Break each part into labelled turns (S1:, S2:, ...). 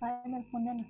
S1: Final हुँदैन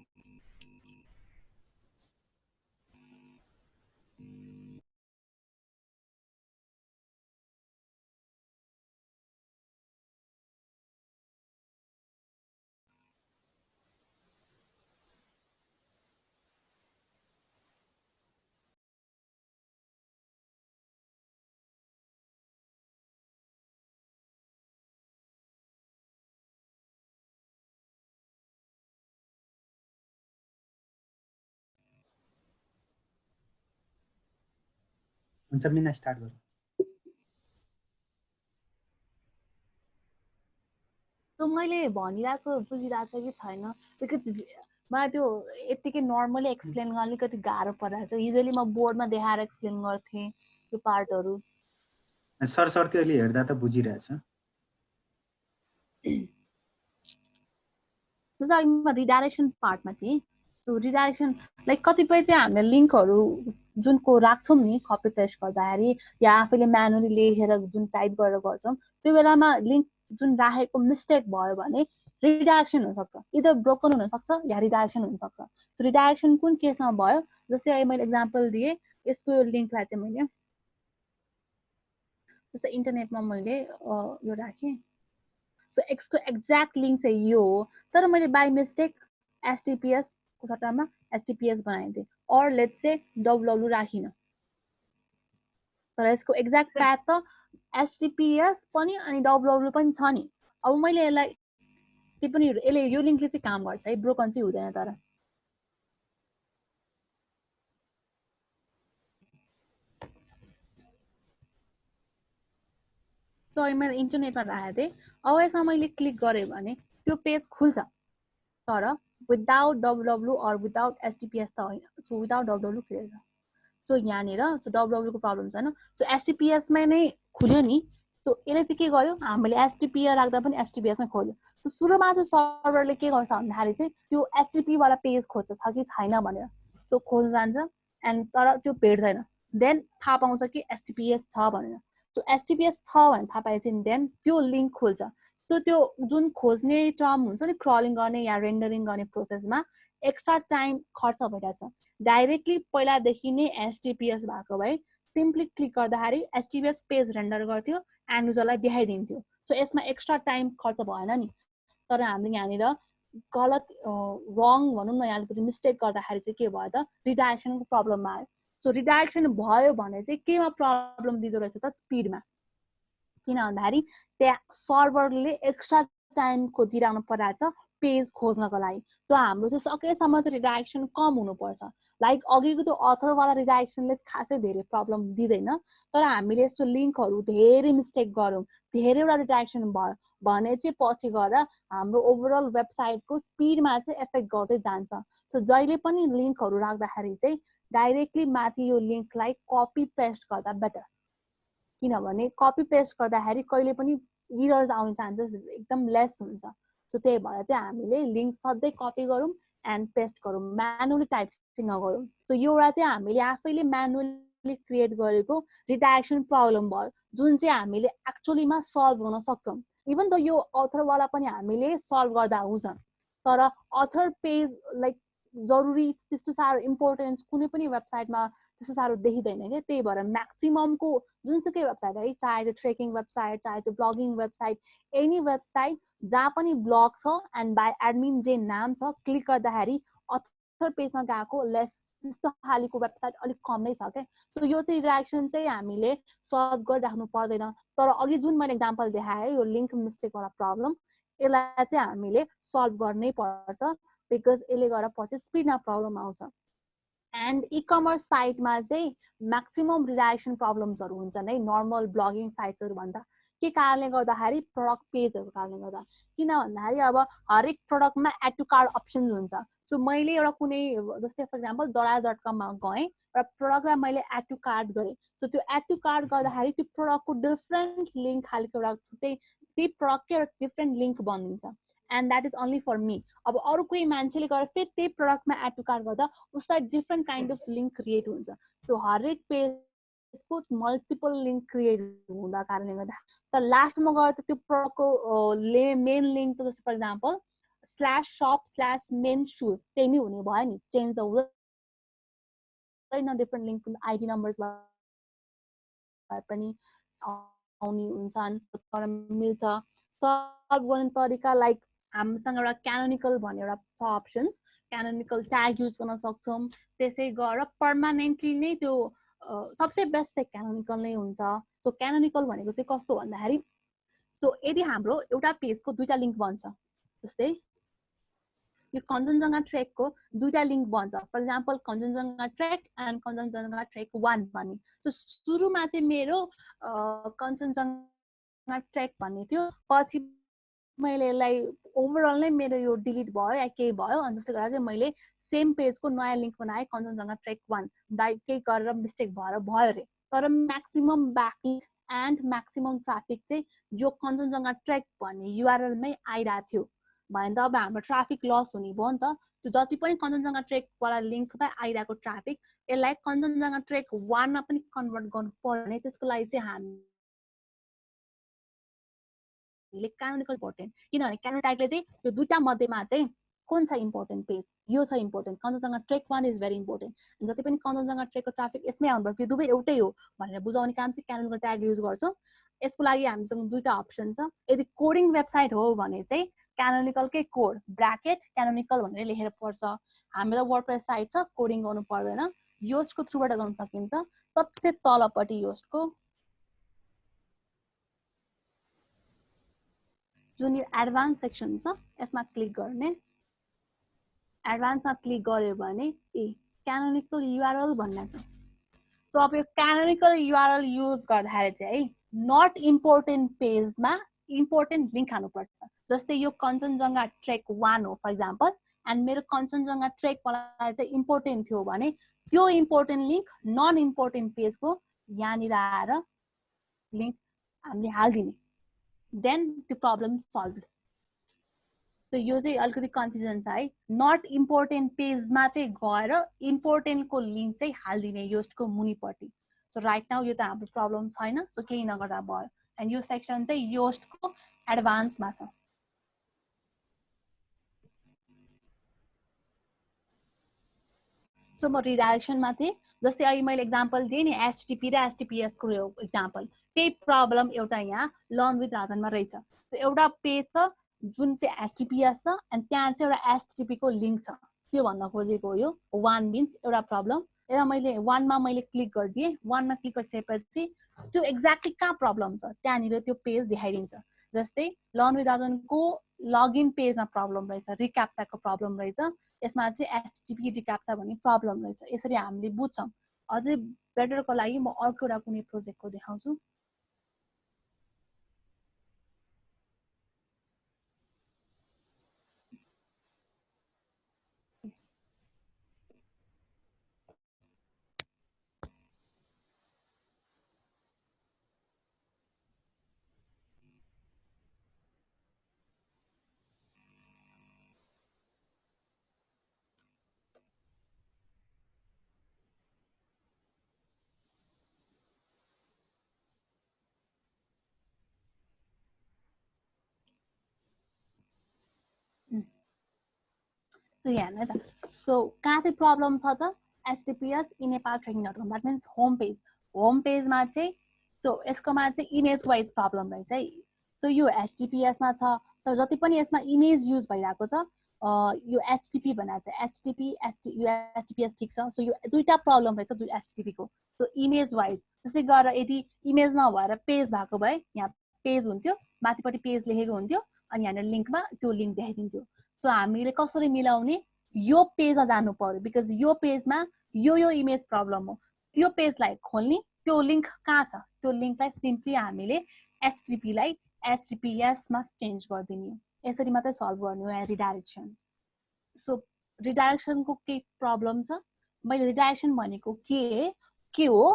S2: हुन्छ मिना start गरौँ
S1: त्यो मैले भनिरहेको बुझिरहेको कि छैन बिकज मलाई त्यो यतिकै नर्मली एक्सप्लेन गर्न अलिकति गाह्रो परिरहेको छ युजली म बोर्डमा देखाएर एक्सप्लेन गर्थेँ त्यो पार्टहरू
S2: सरसर्ती अहिले हेर्दा त बुझिरहेछ
S1: जस्तो अघि म रिडाइरेक्सन पार्टमा थिएँ त्यो रिडाइरेक्सन लाइक कतिपय चाहिँ हामीले लिङ्कहरू जुनको राख्छौँ नि कपी पेस्ट गर्दाखेरि या आफैले म्यानुअली लेखेर जुन टाइप गरेर गर्छौँ त्यो बेलामा लिङ्क जुन राखेको मिस्टेक भयो भने रिडाइरेक्सन हुनसक्छ इदर ब्रोकन हुनसक्छ या रिडाइरेक्सन हुनसक्छ त्यो रिडाइरेक्सन कुन केसमा भयो जस्तै अहिले मैले एक्जाम्पल दिएँ यसको लिङ्कलाई चाहिँ मैले जस्तै इन्टरनेटमा मैले यो राखेँ सो एक्सको एक्ज्याक्ट लिङ्क चाहिँ यो हो तर मैले बाई मिस्टेक एचटिपिएस को सट्टामा एचटिपिएस बनाइदिएँ अर लेट्स से डब्लुडब्लु राखिनँ तर यसको एक्ज्याक्ट प्याथ त एचटिपिएस पनि अनि डब्लुडब्लु पनि छ नि अब मैले यसलाई के पनि यसले यो लिङ्कले चाहिँ काम गर्छ है ब्रोकन चाहिँ हुँदैन तर सो अहिले मैले इन्टरनेटमा राखेको थिएँ अब यसमा मैले क्लिक गरेँ भने त्यो पेज खुल्छ तर विदाउट डब्लुडब्लु अर विदाउट एचटिपिएस त होइन सो विदाउट डब्लुडब्लु खुलेछ सो यहाँनिर सो डब्लुडब्लुको प्रब्लम छैन सो एचटिपिएसमै नै खुल्यो नि सो यसले चाहिँ के गर्यो हामीले एचटिपिए राख्दा पनि एचटिपिएसमै खोल्यो सो सुरुमा चाहिँ सर्भरले के गर्छ भन्दाखेरि चाहिँ त्यो एचटिपीवाला पेज खोज्छ छ कि छैन भनेर त्यो खोज्न जान्छ एन्ड तर त्यो भेट्दैन देन थाहा पाउँछ कि एचटिपिएस छ भनेर सो एचटिपिएस छ भने थाहा पाएपछि देन त्यो लिङ्क खोल्छ सो त्यो जुन खोज्ने टर्म हुन्छ नि क्रलिङ गर्ने या रेन्डरिङ गर्ने प्रोसेसमा एक्स्ट्रा टाइम खर्च भइरहेछ डाइरेक्टली पहिलादेखि नै एचटिपिएस भएको भए सिम्पली क्लिक गर्दाखेरि एचटिपिएस पेज रेन्डर गर्थ्यो एन्ड युजरलाई देखाइदिन्थ्यो सो यसमा एक्स्ट्रा टाइम खर्च भएन नि तर हामीले यहाँनिर गलत रङ भनौँ न यहाँ अलिकति मिस्टेक गर्दाखेरि चाहिँ के भयो त रिडाइरेक्सनको प्रब्लम आयो सो रिडाइरेक्सन भयो भने चाहिँ केमा प्रब्लम दिँदो रहेछ त स्पिडमा किन भन्दाखेरि त्यहाँ सर्भरले एक्स्ट्रा टाइमको दिइरहनु परिरहेछ पेज खोज्नको लागि सो हाम्रो चाहिँ सकेसम्म चाहिँ रिडाइरेक्सन कम हुनुपर्छ लाइक अघिको त्यो अथरवाला रिडाइरेक्सनले खासै धेरै प्रब्लम दिँदैन तर हामीले यस्तो लिङ्कहरू धेरै मिस्टेक गरौँ धेरैवटा रिडाइरेक्सन भयो भने चाहिँ पछि गएर हाम्रो ओभरअल वेबसाइटको स्पिडमा चाहिँ एफेक्ट गर्दै जान्छ सो जहिले पनि लिङ्कहरू राख्दाखेरि चाहिँ डाइरेक्टली माथि यो लिङ्कलाई कपी पेस्ट गर्दा बेटर किनभने कपी पेस्ट गर्दाखेरि कहिले पनि इरर्स आउने चान्सेस एकदम लेस हुन्छ सो त्यही भएर चाहिँ हामीले लिङ्क सधैँ कपी गरौँ एन्ड पेस्ट गरौँ म्यानुअली टाइप चाहिँ नगरौँ सो यो एउटा चाहिँ हामीले आफैले म्यानुअली क्रिएट गरेको रिडाइरेक्सन प्रब्लम भयो जुन चाहिँ हामीले एक्चुअलीमा सल्भ गर्न सक्छौँ इभन त यो अथरवाला पनि हामीले सल्भ गर्दा हुन्छ तर अथर पेज लाइक जरुरी त्यस्तो साह्रो इम्पोर्टेन्स कुनै पनि वेबसाइटमा त्यस्तो साह्रो देखिँदैन क्या त्यही भएर म्याक्सिममको जुनसुकै वेबसाइट है चाहे त्यो ट्रेकिङ वेबसाइट चाहे त्यो ब्लगिङ वेबसाइट एनी वेबसाइट जहाँ पनि ब्लग छ एन्ड बाई एडमिन जे नाम छ क्लिक गर्दाखेरि अथर पेजमा गएको लेस त्यस्तो खालको वेबसाइट अलिक कम नै छ क्या सो यो चाहिँ रिडाइरेक्सन चाहिँ हामीले सल्भ गरिराख्नु पर्दैन तर अघि जुन मैले इक्जाम्पल देखाएँ यो लिङ्क मिस्टेकवाला प्रब्लम यसलाई चाहिँ हामीले सल्भ गर्नै पर्छ बिकज यसले गर्दा पछि स्पिडमा प्रब्लम आउँछ एन्ड इ कमर्स साइटमा चाहिँ म्याक्सिमम रिडाइरेक्सन प्रब्लम्सहरू हुन्छन् है नर्मल ब्लगिङ साइट्सहरू भन्दा के कारणले गर्दाखेरि प्रडक्ट पेजहरूको कारणले गर्दा किन भन्दाखेरि अब हरेक प्रडक्टमा एड टु कार्ड अप्सन हुन्छ सो मैले एउटा कुनै जस्तै फर इक्जाम्पल दराज.कममा गएँ र प्रडक्टलाई मैले एड टु कार्ड गरेँ सो त्यो एड टु कार्ड गर्दाखेरि त्यो प्रडक्टको डिफ्रेन्ट लिङ्क खालको एउटा छुट्टै त्यही प्रडक्टकै एउटा डिफ्रेन्ट लिङ्क बनिन्छ and that is only for me अब अरू कोही मान्छेले गरेर फेरि त्यही प्रडक्टमा एड टु कार्ड गर्दा उसलाई different kind of link create हुन्छ सो हरेक पेजको मल्टिपल लिङ्क क्रिएट हुँदा कारणले गर्दा तर लास्टमा गएर त त्यो प्रडक्टको मेन लिङ्क त जस्तो फर इक्जाम्पल /shop/men shoes त्यही नै हुने भयो नि चेन्ज द हुँदैन डिफरेन्ट लिंक आईडी नम्बर्स भए पनि आउने हुन्छन् गर्न मिल्छ सल्भ गर्ने तरिका लाइक हामीसँग एउटा क्यानोनिकल भन्ने एउटा छ अप्सन्स क्यानोनिकल ट्याग युज गर्न सक्छौं त्यसै गरेर पर्मानेन्टली नै त्यो सबसे बेस्ट चाहिँ क्यानोनिकल नै हुन्छ सो क्यानोनिकल भनेको चाहिँ कस्तो भन्दाखेरि सो यदि हाम्रो एउटा पेजको दुईटा लिंक बन्छ जस्तै यो कञ्चनजङ्घा ट्रेकको दुईटा लिंक बन्छ for example Kanchenjunga trek and Kanchenjunga trek 1 भन्ने सो सुरुमा चाहिँ मेरो कञ्चनजङ्घा ट्रेक भन्ने थियो पछि मैले यसलाई ओभरअल नै मेरो यो डिलिट भयो या केही भयो अनि जस्तो गरेर चाहिँ मैले सेम पेजको नयाँ लिंक बनाएँ कञ्चनजङ्घा ट्रेक 1 केही गरेर मिस्टेक भयो अरे तर म्याक्सिमम ब्याकलिङ्क एन्ड म्याक्सिमम ट्राफिक चाहिँ यो कञ्चनजङ्घा ट्रेक भन्ने युआरएल मै आइरहेको थियो भने त अब हाम्रो ट्राफिक लस हुने भयो नि त त्यो जति पनि कञ्चनजङ्घा ट्रेक वाला लिंकमा आइरहेको ट्राफिक यसलाई कञ्चनजङ्घा ट्रेक 1 मा पनि कन्भर्ट गर्नु पर्यो भने त्यसको लागि चाहिँ हामीले क्यानोनिकल इम्पोर्टेन्ट किनभने क्यानोनिकल ट्यागले चाहिँ यो दुईटा मध्येमा चाहिँ कुन छ इम्पोर्टेन्ट पेज यो छ important Kanchenjunga trek 1 is very important जति पनि कञ्चनजङ्घा ट्रेकको ट्राफिक यसमै आउनुपर्छ यो दुवै एउटै हो भनेर बुझाउने काम चाहिँ क्यानोनिकल ट्याग युज गर्छौं यसको लागि हामीसँग दुईटा अप्सन छ यदि कोडिङ वेबसाइट हो भने चाहिँ क्यानोनिकलकै कोड ब्राकेट क्यानोनिकल भनेर लेखेर पर्छ हामीलाई वर्डप्रेस साइट छ कोडिङ गर्नु पर्दैन योस्टको थ्रुबाट गर्न सकिन्छ सबसे तलपट्टि योस्टको जुन यो एडभान्स सेक्सन छ यसमा क्लिक गर्ने एडभान्समा क्लिक गर्यो भने क्यानोनिकल युआरएल भन्ने छ सो अब यो क्यानोनिकल युआरएल युज गर्दाखेरि चाहिँ है नट इम्पोर्टेन्ट पेजमा इम्पोर्टेन्ट लिंक हाल्नुपर्छ जस्तै यो कञ्चनजङ्घा ट्रेक 1 हो फर एक्जाम्पल एन्ड मेरो कञ्चनजङ्घा ट्रेक मलाई चाहिँ इम्पोर्टेन्ट थियो भने त्यो इम्पोर्टेन्ट लिंक नन इम्पोर्टेन्ट पेजको यहाँनिर आएर लिंक हामीले हाल्दिने देन त्यो प्रब्लम सल्भ सो यो चाहिँ अलिकति कन्फ्युजन छ है नट इम्पोर्टेन्ट पेजमा चाहिँ गएर इम्पोर्टेन्टको लिंक चाहिँ हाल्दिने योस्टको मुनिपट्टि सो राइट नाउ यो त हाम्रो प्रब्लम छैन सो केही नगर्दा भयो एन्ड यो सेक्सन चाहिँ योस्टको एडभान्समा छ सो म रिडाइरेक्सनमा थिएँ जस्तै अहिले मैले एक्जाम्पल दिएँ नि एचटीटीपी र एचटीटीपीएस को एक्जाम्पल त्यही प्रब्लम एउटा यहाँ लर्न विथ राजनमा रहेछ एउटा पेज छ जुन चाहिँ एचटीटीपीएस छ एन्ड त्यहाँ चाहिँ एउटा एचटीटीपी को लिंक छ त्यो भन्न खोजेको हो यो 1 मिन्स एउटा प्रब्लम एउटा मैले 1 मा मैले क्लिक गरिदिएँ 1 मा क्लिक गरिसकेपछि त्यो एक्ज्याक्टली कहाँ प्रब्लम छ त्यहाँनिर त्यो पेज देखाइदिन्छ जस्तै लर्न विथ राजनको लगइन पेजमा प्रब्लम रहेछ रिक्याप्चाको प्रब्लम रहेछ यसमा चाहिँ एचटीटीपी रिक्याप्चा भन्ने प्रब्लम रहेछ यसरी हामीले बुझ्छौं अझै बेटरको लागि म अर्को एउटा कुनै प्रोजेक्टको देखाउँछु सो यहाँ त सो कहाँ चाहिँ प्रब्लम छ त https inepaltraining.com that means home पेजमा चाहिँ सो यसकोमा चाहिँ इमेज वाइज प्रब्लम रहेछ है सो यो https मा छ तर जति पनि यसमा इमेज युज भइरहेको छ यो http भनेर चाहिँ http यो https ठीक छ सो यो दुईटा प्रब्लम रहेछ दुई http को सो इमेज वाइज त्यसै गरेर यदि इमेज नभएर पेज भएको भए यहाँ पेज हुन्थ्यो माथिपट्टि पेज लेखेको हुन्थ्यो अनि यहाँ लिंकमा त्यो लिंक देखाइदिन्थ्यो सो हामीले कसरी मिलाउने यो पेजमा जानु पर्यो बिकज यो पेजमा यो इमेज प्रब्लम हो त्यो पेजलाई खोल्ने त्यो लिंक कहाँ छ त्यो लिंकलाई सिम्पली हामीले http लाई https मा चेन्ज गरिदिने यसरी मात्रै सल्भ गर्ने हो रिडाइरेक्सन सो रिडाइरेक्सनको के प्रब्लम छ मैले रिडाइरेक्सन भनेको के हो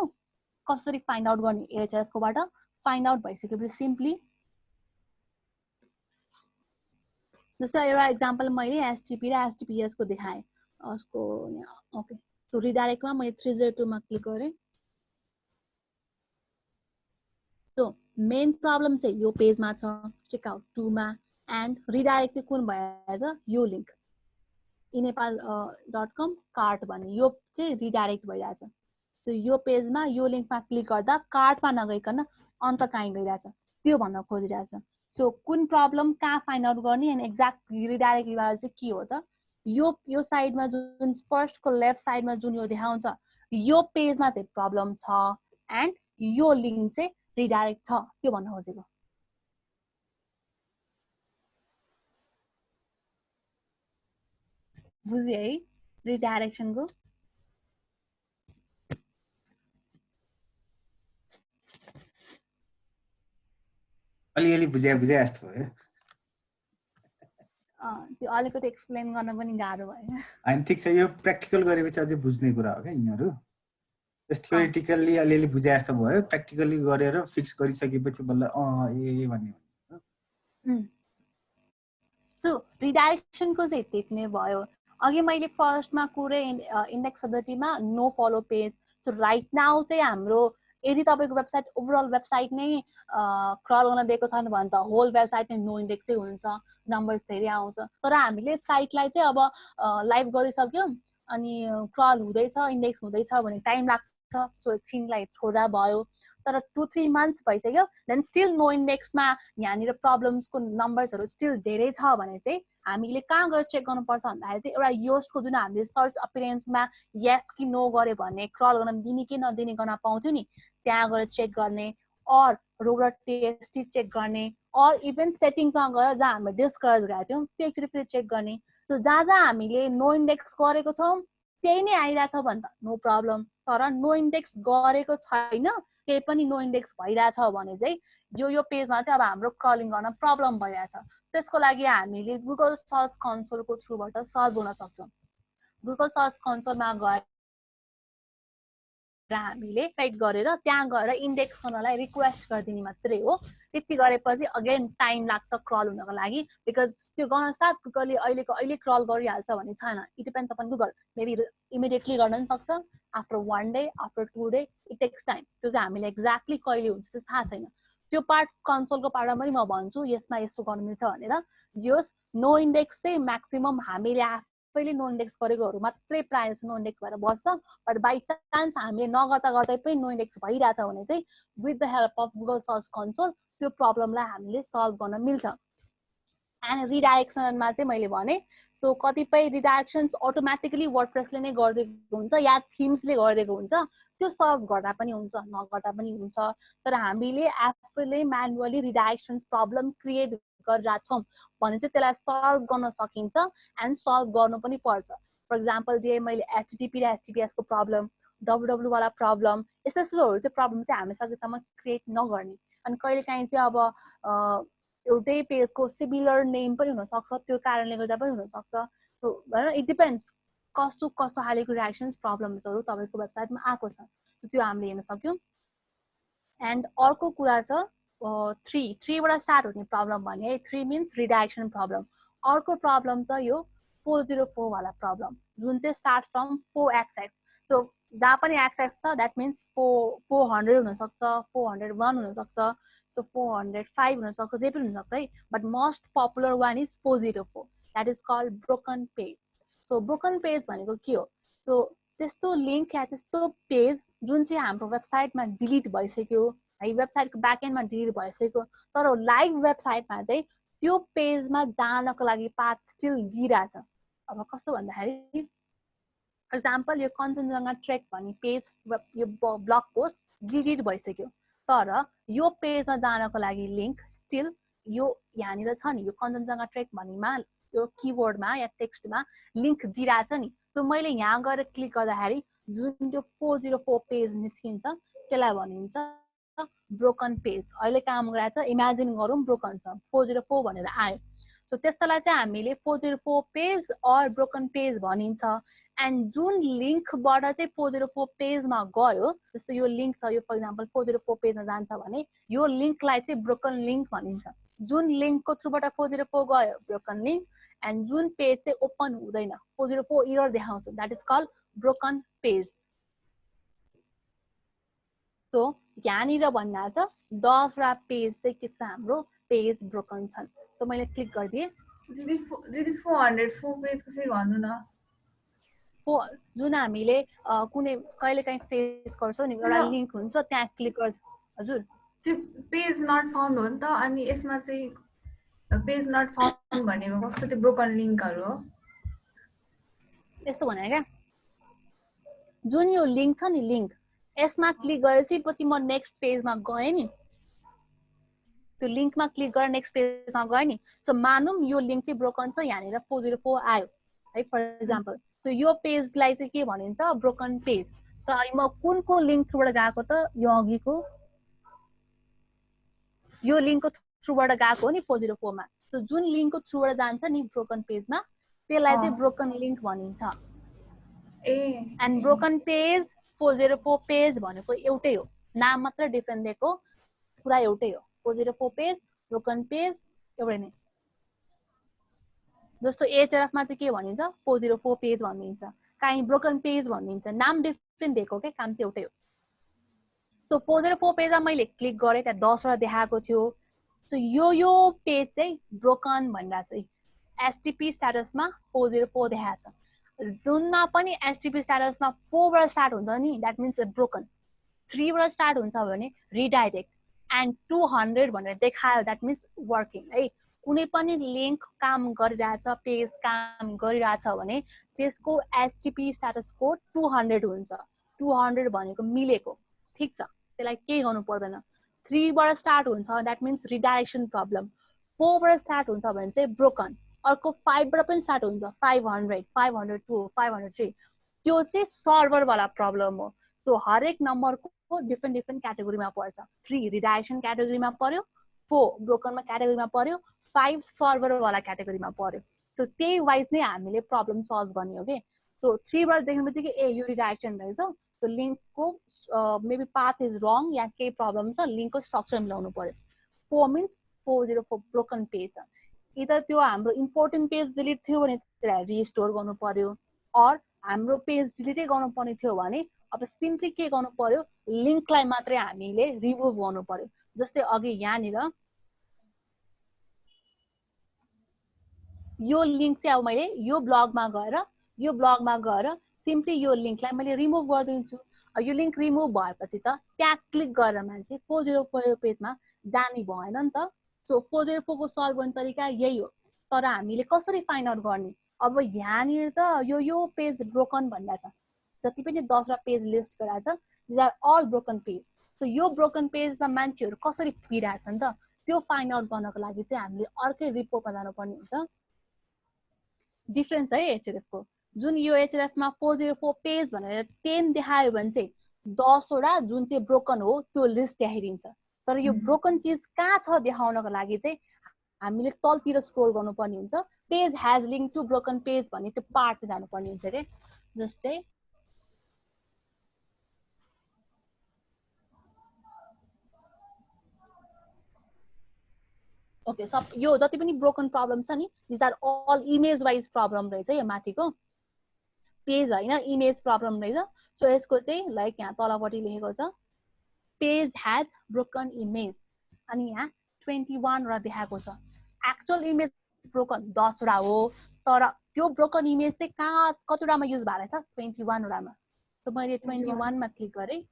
S1: कसरी फाइन्ड आउट गर्ने एचएफ कोबाट फाइन्ड आउट भइसकेपछि सिम्पली जस्तै एउटा एक्जाम्पल मैले http र https को देखाएँ उसको ओके सो रिडाइरेक्टमा मैले 302 मा क्लिक गरेँ सो मेन प्रब्लम चाहिँ यो पेजमा छ चेकआउट 2 मा एन्ड रिडाइरेक्ट चाहिँ कुन भइरहेछ यो लिङ्क inepal.com कार्ट भन्ने यो चाहिँ रिडाइरेक्ट भइरहेछ सो यो पेजमा यो लिङ्कमा क्लिक गर्दा कार्टमा नगइकन अन्त कहीँ गइरहेछ त्यो भन्न खोजिरहेछ सो कुन प्रब्लम कहाँ फाइन्ड आउट गर्ने एन्ड एक्ज्याक्ट रिडाइरेक्ट युआरएल चाहिँ के हो त यो साइडमा जुन फर्स्टको लेफ्ट साइडमा जुन यो देखाउँछ यो पेजमा चाहिँ प्रब्लम छ एन्ड यो लिङ्क चाहिँ रिडाइरेक्ट छ त्यो भन्न खोजेको बुझ्यो है रिडाइरेक्सनको
S2: अलिअलि बुझ्या जस्तो भयो
S1: त्यो अलिकति एक्सप्लेन गर्न पनि गाह्रो भयो
S2: अनि ठिक छ यो प्र्याक्टिकल गरेपछि अझै बुझ्ने कुरा हो क्या यिनीहरू जस थ्योरिटिकल्ली अलिअलि बुझे जस्तो भयो प्र्याक्टिकल्ली गरेर फिक्स गरिसकेपछि बल्ल ए भन्ने
S1: सो रिडाइरेक्सनको चाहिँ त्यति नै भयो अघि मैले फर्स्टमा कुरै इन्डेक्सेबिलिटीमा no follow page so right now चाहिँ हाम्रो यदि तपाईँको वेबसाइट ओभरअल वेबसाइट नै क्रल गर्न दिएको छैन भने त होल वेबसाइट नै नो इन्डेक्सै हुन्छ नम्बर्स धेरै आउँछ तर हामीले साइटलाई चाहिँ अब लाइभ गरिसक्यौँ अनि क्रल हुँदैछ इन्डेक्स हुँदैछ भने टाइम लाग्छ सो एकछिनलाई छोड्दा भयो तर 2-3 मन्थ्स भइसक्यो देन स्टिल नो इन्डेक्समा यहाँनिर प्रब्लम्सको नम्बर्सहरू स्टिल धेरै छ भने चाहिँ हामीले कहाँ गएर चेक गर्नुपर्छ भन्दाखेरि चाहिँ एउटा योस्टको जुन हामीले सर्च अपिरेन्समा यस कि नो गऱ्यो भने क्रल गर्न दिने कि नदिने गर्न पाउँथ्यो नि त्यहाँ गएर चेक गर्ने अर रोगर टेस्टी चेक गर्ने अर इभन सेटिङसँग गएर जहाँ हामीले डिस्करेज गएको थियौँ त्यो एकचोटि फेरि चेक गर्ने सो जहाँ जहाँ हामीले नो इन्डेक्स गरेको छौँ त्यही नै आइरहेछ भने त नो प्रब्लम तर नो इन्डेक्स गरेको छैन केही पनि नो इन्डेक्स भइरहेछ भने चाहिँ यो पेजमा चाहिँ अब हाम्रो क्रलिङ गर्न प्रब्लम भइरहेछ त्यसको लागि हामीले गुगल सर्च कन्सोलको थ्रुबाट सर्च गर्न सक्छौँ गुगल सर्च कन्सोलमा गएर हामीले टाइप गरेर त्यहाँ गएर इन्डेक्स गर्नलाई रिक्वेस्ट गरिदिने मात्रै हो त्यति गरेपछि अगेन टाइम लाग्छ क्रल हुनको लागि बिकज त्यो गर्न साथ गुगलले अहिले क्रल गरिहाल्छ भन्ने छैन it depends upon Google maybe immediately गर्न पनि सक्छ after 1 day after 2 day it takes time त्यो चाहिँ हामीले एक्ज्याक्टली कहिले हुन्छ त्यो थाहा छैन त्यो पार्ट कन्सोलको पार्टमा पनि म भन्छु यसमा यस्तो गर्नु मिल्छ भनेर जस नो इन्डेक्स चाहिँ म्याक्सिमम हामीले आफैले नो इन्डेक्स गरेकोहरू मात्रै प्रायः जस्तो नो इन्डेक्स भएर बस्छ बट बाई चान्स हामीले नगर्दा गर्दै पनि नो इन्डेक्स भइरहेछ भने चाहिँ with the help of Google search console त्यो प्रब्लमलाई हामीले सल्भ गर्न मिल्छ एन्ड रिडाइरेक्सनमा चाहिँ मैले भने सो कतिपय रिडाइरेक्सन्स अटोमेटिकली वर्डप्रेसले नै गरिदिएको हुन्छ या थिम्सले गरिदिएको हुन्छ त्यो सल्भ गर्दा पनि हुन्छ नगर्दा पनि हुन्छ तर हामीले आफैले म्यानुअली रिडाइरेक्सन्स प्रब्लम क्रिएट गरिरहेछौँ भने चाहिँ त्यसलाई सल्भ गर्न सकिन्छ एन्ड सल्भ गर्नु पनि पर्छ फर इक्जाम्पल दिए मैले एचटिटिपी र एचटिटिपिएसको प्रब्लम डब्लुडब्लु वाला प्रब्लम यस्तोहरू चाहिँ प्रब्लम चाहिँ हामी सकेसम्म क्रिएट नगर्ने अनि कहिलेकाहीँ चाहिँ अब एउटै पेजको सिमिलर नेम पनि हुनसक्छ त्यो कारणले गर्दा पनि हुनसक्छ सो भनौँ इट डिपेन्ड्स कस्तो खालेको रियाक्सन्स प्रब्लम्सहरू तपाईँको वेबसाइटमा आएको छ त्यो हामीले हेर्न सक्यौँ एन्ड अर्को कुरा छ 3बाट स्टार्ट हुने प्रब्लम भने 3 मिन्स रिडाइरेक्सन प्रब्लम अर्को प्रब्लम छ यो 404 वाला प्रब्लम जुन चाहिँ स्टार्ट फ्रम 4xx सो जहाँ पनि एक्सएक्स छ द्याट मिन्स 400 हुनसक्छ 401 हुनसक्छ सो 405 हुनसक्छ जे पनि हुनसक्छ है but most popular one is 404 that is called broken page so broken page भनेको के हो सो त्यस्तो लिङ्क या त्यस्तो पेज जुन चाहिँ हाम्रो वेबसाइटमा डिलिट भइसक्यो है वेबसाइटको ब्याकएन्डमा डिलिट भइसक्यो तर लाइभ वेबसाइटमा चाहिँ त्यो पेजमा जानको लागि पाथ स्टिल दिइरहेछ अब कस्तो भन्दाखेरि फर इक्जाम्पल यो कञ्चनजङ्घा ट्रेक भन्ने पेज यो ब्लग पोस्ट डिलिट भइसक्यो तर यो पेजमा जानको लागि लिङ्क स्टिल यो यहाँनिर छ नि यो कञ्चनजङ्घा ट्रेक भन्नेमा यो किबोर्डमा या टेक्स्टमा लिङ्क दिइरहेछ नि सो मैले यहाँ गएर क्लिक गर्दाखेरि जुन त्यो 404 पेज निस्किन्छ त्यसलाई भनिन्छ ब्रोकन पेज अहिले काम गरिरहेछ इमेजिन गरौँ ब्रोकन छ 404 भनेर आयो सो त्यसलाई चाहिँ हामीले 404 पेज अर ब्रोकन पेज भनिन्छ एन्ड जुन लिङ्कबाट चाहिँ 404 पेजमा गयो जस्तो यो लिङ्क छ यो फर इक्जाम्पल 404 पेजमा जान्छ भने यो लिङ्कलाई चाहिँ ब्रोकन लिङ्क भनिन्छ जुन लिङ्कको थ्रुबाट 404 गयो ब्रोकन लिङ्क एन्ड जुन पेज चाहिँ ओपन हुँदैन 404 एरर देखाउँछ that is called broken page so यहाँनिर भन्दा छ 10 पेज चाहिँ के छ हाम्रो पेज ब्रोकन छन्। सो मैले क्लिक गरिदिएँ।
S3: दिदी 404 पेजको फेरि भन्नु न।
S1: जुन हामीले कुनै कहिलेकाहीँ फेस गर्छौँ नि, एउटा लिङ्क हुन्छ त्यहाँ क्लिक गर्छ। हजुर
S3: त्यो पेज नट फाउन्ड हो नि त, अनि यसमा चाहिँ पेज नट फाउन्ड भनेको कस्तो त्यो ब्रोकन लिङ्कहरू हो?
S1: यस्तो भने क्या, जुन यो लिङ्क छ नि, लिङ्क यसमा क्लिक गरेपछि पछि म नेक्स्ट पेजमा गएँ नि, त्यो लिङ्कमा क्लिक गरेर नेक्स्ट पेजमा गएँ नि। सो मानौँ यो लिङ्क चाहिँ ब्रोकन छ, यहाँनिर 404 आयो है फर इक्जाम्पल। सो यो पेजलाई चाहिँ के भनिन्छ? Broken page. त अनि म कुनको लिङ्क थ्रुबाट गएको त? यो अघिको यो लिङ्कको थ्रुबाट गएको हो नि 404 मा। सो जुन लिङ्कको थ्रुबाट जान्छ नि ब्रोकन पेजमा, त्यसलाई चाहिँ ब्रोकन लिङ्क भनिन्छ। एन्ड ब्रोकन पेज 404 पेज भनेको एउटै हो, नाम मात्र डिफ्रेन्ट दिएको, पुरा एउटै हो। 404 पेज, ब्रोकन पेज एउटै नै। जस्तो एचआरएफ मा चाहिँ के भनिन्छ? 404 पेज भनिन्छ, काहीँ ब्रोकन पेज भनिन्छ, नाम डिफ्रेन्ट दिएको के, काम चाहिँ एउटै हो। सो 404 पेजमा मैले क्लिक गरेँ, त्यहाँ 10 वटा देखाएको थियो। सो यो पेज चाहिँ ब्रोकन भनिरहेको छ। एसटिपी स्ट्याटसमा 404 देखाएको छ। जुनमा पनि एसटिपी स्ट्याटसमा 4 बाट स्टार्ट हुन्छ नि, द्याट मिन्स ब्रोकन। 3 बाट स्टार्ट हुन्छ भने रिडाइरेक्ट, एन्ड 200 भनेर देखायो, द्याट मिन्स वर्किङ है। कुनै पनि लिङ्क काम गरिरहेछ, पेज काम गरिरहेछ भने त्यसको एसटिपी स्ट्याटस कोड 200 हुन्छ। 200 भनेको मिलेको, ठिक छ, त्यसलाई केही गर्नु पर्दैन। 3 बाट स्टार्ट हुन्छ, द्याट मिन्स रिडाइरेक्सन प्रब्लम। 4 बाट स्टार्ट हुन्छ भने चाहिँ ब्रोकन। अर्को 5 बाट पनि स्टार्ट हुन्छ, 500, 502, 503, त्यो चाहिँ सर्भरवाला प्रब्लम हो। सो हरेक नम्बरको डिफ्रेन्ट डिफ्रेन्ट क्याटेगोरीमा पर्छ। 3 रिडाइरेक्सन क्याटेगोरीमा पर्यो, 4 ब्रोकनमा क्याटेगोरीमा पर्यो, 5 सर्भरवाला क्याटेगोरीमा पर्यो। सो त्यही वाइज नै हामीले प्रब्लम सल्भ गर्ने हो कि। सो 3 बाट देख्ने बित्तिकै ए यो रिडाइरेक्सन रहेछ, सो लिङ्कको मेबी पाथ इज रङ या केही प्रब्लम छ, लिङ्कको स्ट्रक्चर मिलाउनु पर्यो। 4 मिन्स 404 ब्रोकन पेज छ। इदर त्यो हाम्रो इम्पोर्टेन्ट पेज डिलिट थियो भने त्यसलाई रिस्टोर गर्नु पर्यो, अर हाम्रो पेज डिलिटै गर्नुपर्ने थियो भने अब सिम्पली के गर्नु पर्यो? लिङ्कलाई मात्रै हामीले रिमुभ गर्नु पर्यो। जस्तै अघि यहाँनिर यो लिङ्क चाहिँ अब मैले यो ब्लगमा गएर सिम्पली यो लिङ्कलाई मैले रिमुभ गरिदिन्छु। यो लिङ्क रिमुभ भएपछि त त्यहाँ क्लिक गरेर मान्छे 404 पेजमा जाने भएन नि त। सो 404 को सल्भ गर्ने तरिका यही हो। तर हामीले कसरी फाइन्ड आउट गर्ने? अब यहाँनिर त यो पेज ब्रोकन भनिरहेछ, जति पनि 10 वटा पेज लिस्ट गराएको छ, these are all broken page. So यो ब्रोकन पेजमा मान्छेहरू कसरी पुगिरहेछन् त, त्यो फाइन्ड आउट गर्नको लागि चाहिँ हामीले अर्कै रिपोर्टमा जानुपर्ने हुन्छ। डिफ्रेन्स है एचएरएफ को। जुन यो एचएरएफ मा 404 पेज भनेर 10 देखायो भने चाहिँ 10 वटा जुन चाहिँ ब्रोकन हो त्यो लिस्ट देखाइदिन्छ। तर यो ब्रोकन चीज कहाँ छ देखाउनको लागि चाहिँ हामीले तलतिर स्क्रोल गर्नुपर्ने हुन्छ। Page has link to broken page भन्ने त्यो पार्टमा जानुपर्ने हुन्छ के। जस्तै ओके, सब यो जति पनि ब्रोकन प्रब्लम छ नि, these are all image wise problem रहेछ। यो माथिको पेज हैन, इमेज प्रब्लम रहेछ। सो यसको चाहिँ लाइक यहाँ तलपट्टि लेखेको छ पेज हैज ब्रोकन इमेज, अनि यहाँ 21 वटा देखाएको छ। एक्चुअल इमेज ब्रोकन 10 वटा हो, तर त्यो ब्रोकन इमेज चाहिँ कहाँ कतिवटामा युज भएर छ? 21 वटामा। सो मैले 21 मा क्लिक गरेँ।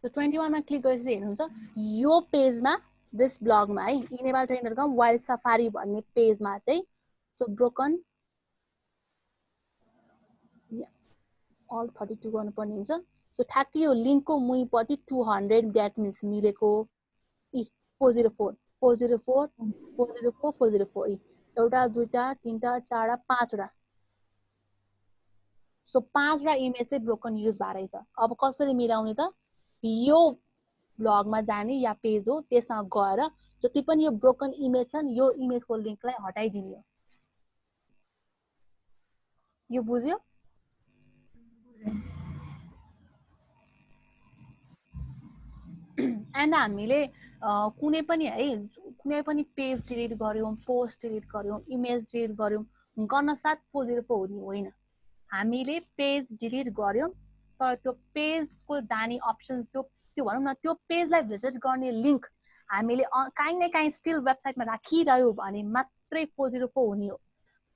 S1: सो 21 मा क्लिक गरेपछि हेर्नुहुन्छ यो पेजमा, दिस ब्लगमा है, enabled.train.com वाइल्ड सफारी भन्ने पेजमा चाहिँ सो ब्रोकन अल 32 गर्नुपर्ने हुन्छ। सो ठ्याक्कै यो लिङ्कको मुनिपट्टि 200 द्याट मिन्स मिलेको 404 404 404 404 एउटा दुईटा तीनटा चारवटा पाँचवटा। सो 5 वटा इमेज चाहिँ ब्रोकन युज भएर रहेछ। अब कसरी मिलाउने त? यो ब्लगमा जाने या पेज हो त्यसमा गएर जति पनि यो ब्रोकन इमेज छ नि, यो इमेजको लिङ्कलाई हटाइदिने हो। यो बुझ्यो? एन्ड हामीले कुनै पनि है, कुनै पनि पेज डिलिट गर्यौं, पोस्ट डिलिट गर्यौं, इमेज डिलिट गर्यौं, गर्न साथ 404 हुने होइन। हामीले पेज डिलिट गर्यौं, तर त्यो पेजको जाने अप्सन, त्यो त्यो भनौँ न त्यो पेजलाई भिजिट गर्ने लिङ्क हामीले काहीँ न काहीँ स्टिल वेबसाइटमा राखिरह्यो भने मात्रै 404 हुने हो।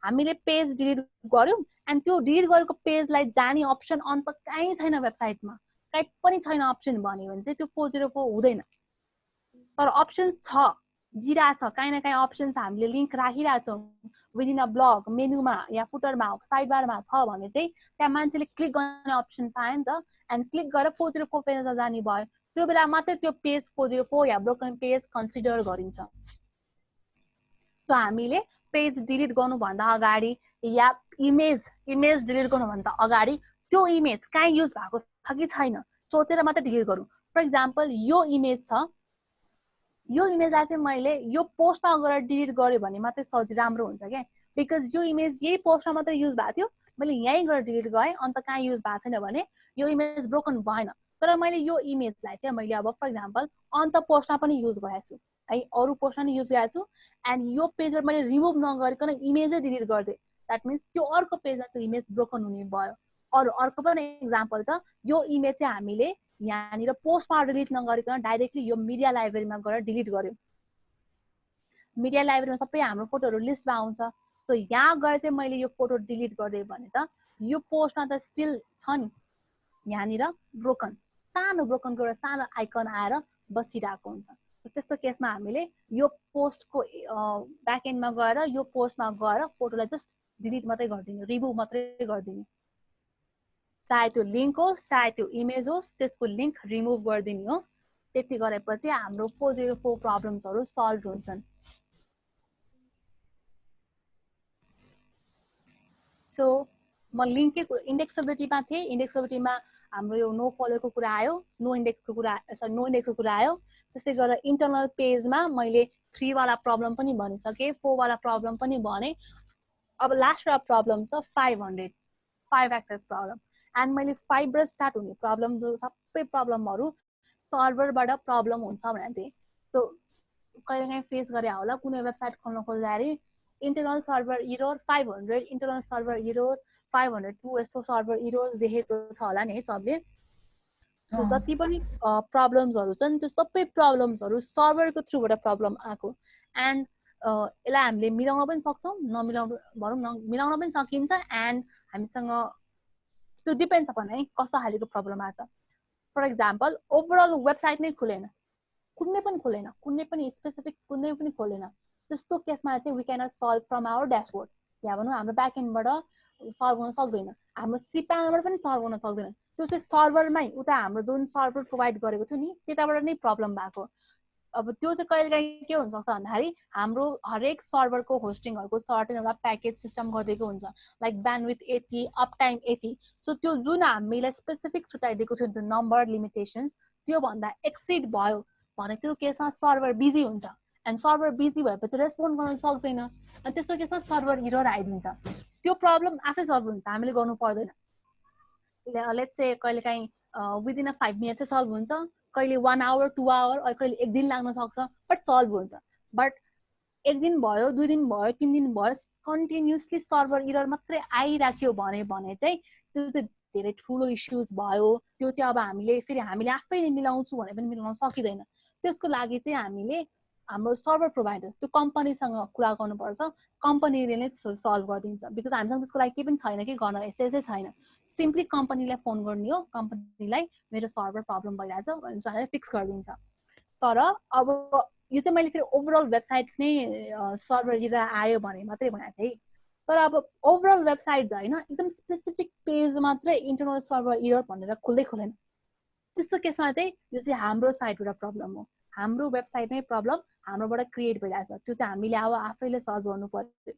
S1: हामीले पेज डिलिट गर्यौँ एन्ड त्यो डिलिट गरेको पेजलाई जाने अप्सन अन्त कहीँ छैन वेबसाइटमा, कहीँ पनि छैन अप्सन भन्यो भने चाहिँ त्यो 404 हुँदैन। तर अप्सन्स छ, जिरहेछ, काहीँ न काहीँ अप्सन्स हामीले लिङ्क राखिरहेछौँ विदिन अ ब्लग मेनुमा या फुटरमा साइड बारमा छ भने चाहिँ त्यहाँ मान्छेले क्लिक गर्ने अप्सन पायो नि त एन्ड क्लिक गरेर 404 पेजमा जाने भयो। त्यो बेला मात्रै त्यो पेज 404 या ब्रोकन पेज कन्सिडर गरिन्छ। सो हामीले पेज डिलिट गर्नुभन्दा अगाडि या इमेज डिलिट गर्नुभन्दा अगाडि त्यो इमेज कहाँ युज भएको छ कि छैन सोचेर मात्रै डिलिट गरौँ। फर इक्जाम्पल यो इमेज छ, यो इमेजलाई चाहिँ मैले यो पोस्टमा गएर डिलिट गरेँ भने मात्रै राम्रो हुन्छ क्या, बिकज यो इमेज यही पोस्टमा मात्रै युज भएको थियो, मैले यहीँ गएर डिलिट गरेँ अन्त कहाँ युज भएको छैन भने यो इमेज ब्रोकन भएन। तर मैले यो इमेजलाई चाहिँ मैले अब फर इक्जाम्पल अन्त पोस्टमा पनि युज गरेको छु है, अरू पोस्टमा पनि युज गरेको छु एन्ड यो पेजबाट मैले रिमुभ नगरिकन इमेजै डिलिट गरिदिएँ, द्याट मिन्स त्यो अर्को पेजमा त्यो इमेज ब्रोकन हुने भयो। अर्को पनि एक्जाम्पल छ, यो इमेज चाहिँ हामीले यहाँनिर पोस्टमा डिलिट नगरिकन डाइरेक्टली यो मिडिया लाइब्रेरीमा गएर डिलिट गर्यो। मिडिया लाइब्रेरीमा सबै हाम्रो फोटोहरू लिस्टमा आउँछ। सो यहाँ गएर चाहिँ मैले यो फोटो डिलिट गरिदिएँ भने त यो पोस्टमा त स्टिल छ नि यहाँनिर ब्रोकन, सानो ब्रोकनको एउटा सानो आइकन आएर बसिरहेको हुन्छ। त्यस्तो केसमा हामीले यो पोस्टको ब्याकएन्डमा गएर यो पोस्टमा गएर फोटोलाई जस्ट डिलिट मात्रै गरिदिनु, रिमुभ मात्रै गरिदिनु, चाहे त्यो लिङ्क होस् चाहे त्यो इमेज होस् त्यसको लिङ्क रिमुभ गरिदिने हो। त्यति गरेपछि हाम्रो 404 प्रब्लम्सहरू सल्भ हुन्छन्। सो म लिङ्कै इन्डेक्सेबिलिटीमा थिएँ, इन्डेक्सेबिलिटीमा हाम्रो यो नो फलोको कुरा आयो, नो इन्डेक्सको कुरा आयो। त्यस्तै गरेर इन्टरनल पेजमा मैले 3 वाला प्रब्लम पनि भनिसकेँ, 4 वाला प्रब्लम पनि भने। अब लास्ट वाला प्रब्लम छ 5 एक्सेस प्रब्लम एन्ड मैले 5बाट स्टार्ट हुने प्रब्लम जो सबै प्रब्लमहरू सर्भरबाट प्रब्लम हुन्छ भनेको थिएँ। सो कहिलेकाहीँ फेस गरे होला, कुनै वेबसाइट खोल्न खोज्दाखेरि internal server error 500, internal server error 502 यस्तो सर्भर इरर्स देखेको छ होला नि है सबले। जति पनि प्रब्लम्सहरू छन् त्यो सबै प्रब्लम्सहरू सर्भरको थ्रुबाट प्रब्लम आएको एन्ड यसलाई हामीले मिलाउन पनि सक्छौँ, भनौँ न मिलाउन पनि सकिन्छ एन्ड हामीसँग त्यो डिपेन्ड्स अपन है कस्तो खालको प्रब्लम आएको छ। फर इक्जाम्पल ओभरअल वेबसाइट नै खुलेन, कुनै पनि स्पेसिफिक कुनै पनि खोलेन, त्यस्तो केसमा चाहिँ we cannot solve from our dashboard या भनौँ हाम्रो ब्याकएन्डबाट सल्भ गर्न सक्दैन, हाम्रो सिप्यानबाट पनि सल्भ गर्न सक्दैन। त्यो चाहिँ सर्भरमै उता हाम्रो जुन सर्भर प्रोभाइड गरेको थियो नि त्यताबाट नै प्रब्लम भएको। अब त्यो चाहिँ कहिलेकाहीँ के हुनसक्छ भन्दाखेरि हाम्रो हरेक सर्भरको होस्टिङहरूको सर्टेन एउटा प्याकेज सिस्टम गरिदिएको हुन्छ, like bandwidth 80, up time 80। So त्यो जुन हामीलाई स्पेसिफिक छुट्याइदिएको थियो त्यो नम्बर लिमिटेसन्स त्योभन्दा एक्सिड भयो भने त्यो केसमा सर्भर बिजी हुन्छ एन्ड सर्भर बिजी भएपछि रेस्पोन्ड गर्न सक्दैन अनि त्यस्तो केसमा सर्भर इरर आइदिन्छ। त्यो प्रब्लम आफै सल्भ हुन्छ, हामीले गर्नु पर्दैन। लेट्स से कहिलेकाहीँ विदिन 5 मिनट चाहिँ सल्भ हुन्छ, कहिले 1 आवर 2 आवर, कहिले 1 दिन लाग्न सक्छ, बट सल्भ हुन्छ। बट 1 दिन भयो 2 दिन भयो 3 दिन भयो कन्टिन्युसली सर्भर इरर मात्रै आइराख्यो भने चाहिँ त्यो चाहिँ धेरै ठुलो इस्युज भयो। त्यो चाहिँ अब हामीले आफैले मिलाउँछु भने पनि मिलाउन सकिँदैन। त्यसको लागि चाहिँ हामीले हाम्रो सर्भर प्रोभाइडर त्यो कम्पनीसँग कुरा गर्नुपर्छ, कम्पनीले नै सल्भ गरिदिन्छ। बिकज हामीसँग त्यसको लागि केही पनि छैन कि गर्न, यसै छैन, सिम्पली कम्पनीलाई फोन गर्ने हो, कम्पनीलाई मेरो सर्भर प्रब्लम भइरहेछ भने उहाँले फिक्स गरिदिन्छ। तर अब यो चाहिँ मैले फेरि ओभरअल वेबसाइट नै सर्भर इरर आयो भने मात्रै भनेको थिएँ। तर अब ओभरअल वेबसाइट होइन, एकदम स्पेसिफिक पेज मात्रै इन्टरनल सर्भर इरर भनेर खुल्दैन, त्यस्तो केसमा चाहिँ यो चाहिँ हाम्रो साइडबाट प्रब्लम हो, हाम्रो वेबसाइट नै प्रब्लम हाम्रोबाट क्रिएट भइरहेछ। त्यो चाहिँ हामीले अब आफैले सल्भ गर्नु पर्यो।